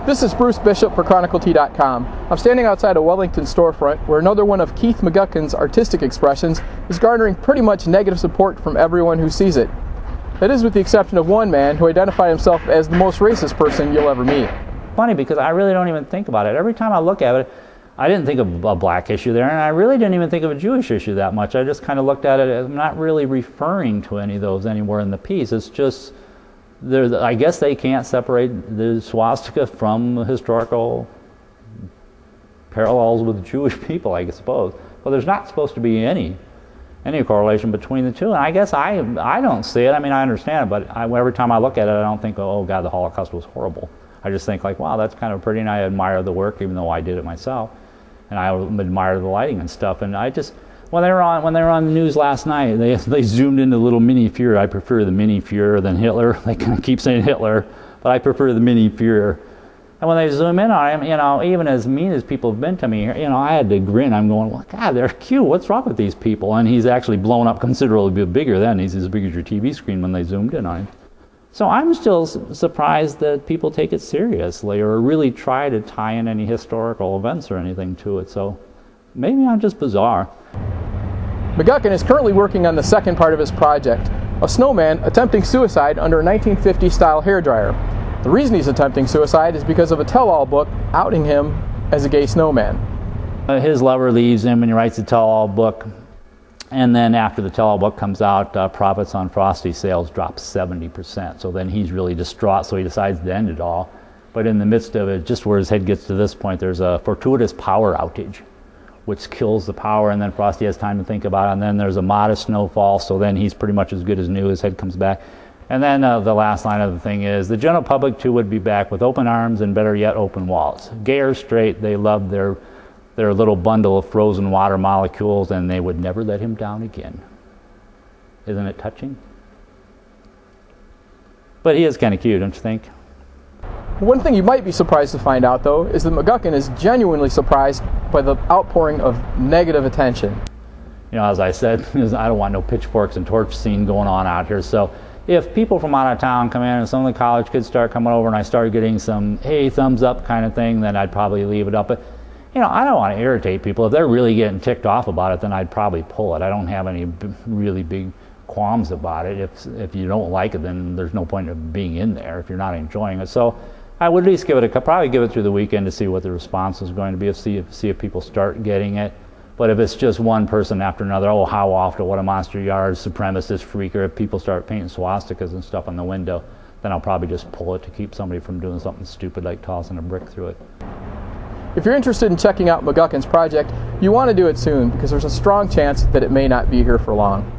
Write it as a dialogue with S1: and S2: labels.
S1: This is Bruce Bishop for ChronicleT.com. I'm standing outside a Wellington storefront where another one of Keith McGuckin's artistic expressions is garnering pretty much negative support from everyone who sees it. That is with the exception of one man who identified himself as the most racist person you'll ever meet.
S2: Funny because I really don't even think about it. Every time I look at it, I didn't think of a black issue there, and I really didn't even think of a Jewish issue that much. I just kind of looked at it as not really referring to any of those anywhere in the piece. It's just, I guess they can't separate the swastika from historical parallels with Jewish people, I suppose. But there's not supposed to be any correlation between the two, and I guess I don't see it. I mean, I understand it, but every time I look at it, I don't think, oh God, the Holocaust was horrible. I just think like, wow, that's kind of pretty, and I admire the work, even though I did it myself, and I admire the lighting and stuff. And I just, when they were on the news last night, they zoomed into little mini Fuhrer. I prefer the mini Fuhrer than Hitler. They kind of keep saying Hitler, but I prefer the mini Fuhrer. And when they zoom in on him, you know, even as mean as people have been to me, you know, I had to grin. I'm going, well, God, they're cute. What's wrong with these people? And he's actually blown up considerably bigger then. He's as big as your TV screen when they zoomed in on him. So I'm still surprised that people take it seriously or really try to tie in any historical events or anything to it. So maybe I'm just bizarre.
S1: McGuckin is currently working on the second part of his project, a snowman attempting suicide under a 1950s-style hairdryer. The reason he's attempting suicide is because of a tell-all book outing him as a gay snowman.
S2: His lover leaves him and he writes a tell-all book. And then after the tell-all book comes out, profits on Frosty sales drop 70%. So then he's really distraught, so he decides to end it all. But in the midst of it, just where his head gets to this point, there's a fortuitous power outage, which kills the power, and then Frosty has time to think about it. And then there's a modest snowfall, so then he's pretty much as good as new. His head comes back. And then the last line of the thing is, the general public too would be back with open arms and better yet, open walls. Gay or straight, they love their little bundle of frozen water molecules, and they would never let him down again. Isn't it touching? But he is kind of cute, don't you think?
S1: One thing you might be surprised to find out, though, is that McGuckin is genuinely surprised by the outpouring of negative attention.
S2: You know, as I said, I don't want no pitchforks and torch scene going on out here. So if people from out of town come in and some of the college kids start coming over and I start getting some, hey, thumbs up kind of thing, then I'd probably leave it up. But you know, I don't want to irritate people. If they're really getting ticked off about it, then I'd probably pull it. I don't have any really big qualms about it. If you don't like it, then there's no point of being in there if you're not enjoying it. So I would at least probably give it through the weekend to see what the response is going to be, see if people start getting it. But if it's just one person after another, oh, how often, what a monster yard, supremacist freaker, if people start painting swastikas and stuff on the window, then I'll probably just pull it to keep somebody from doing something stupid like tossing a brick through it.
S1: If you're interested in checking out McGuckin's project, you want to do it soon because there's a strong chance that it may not be here for long.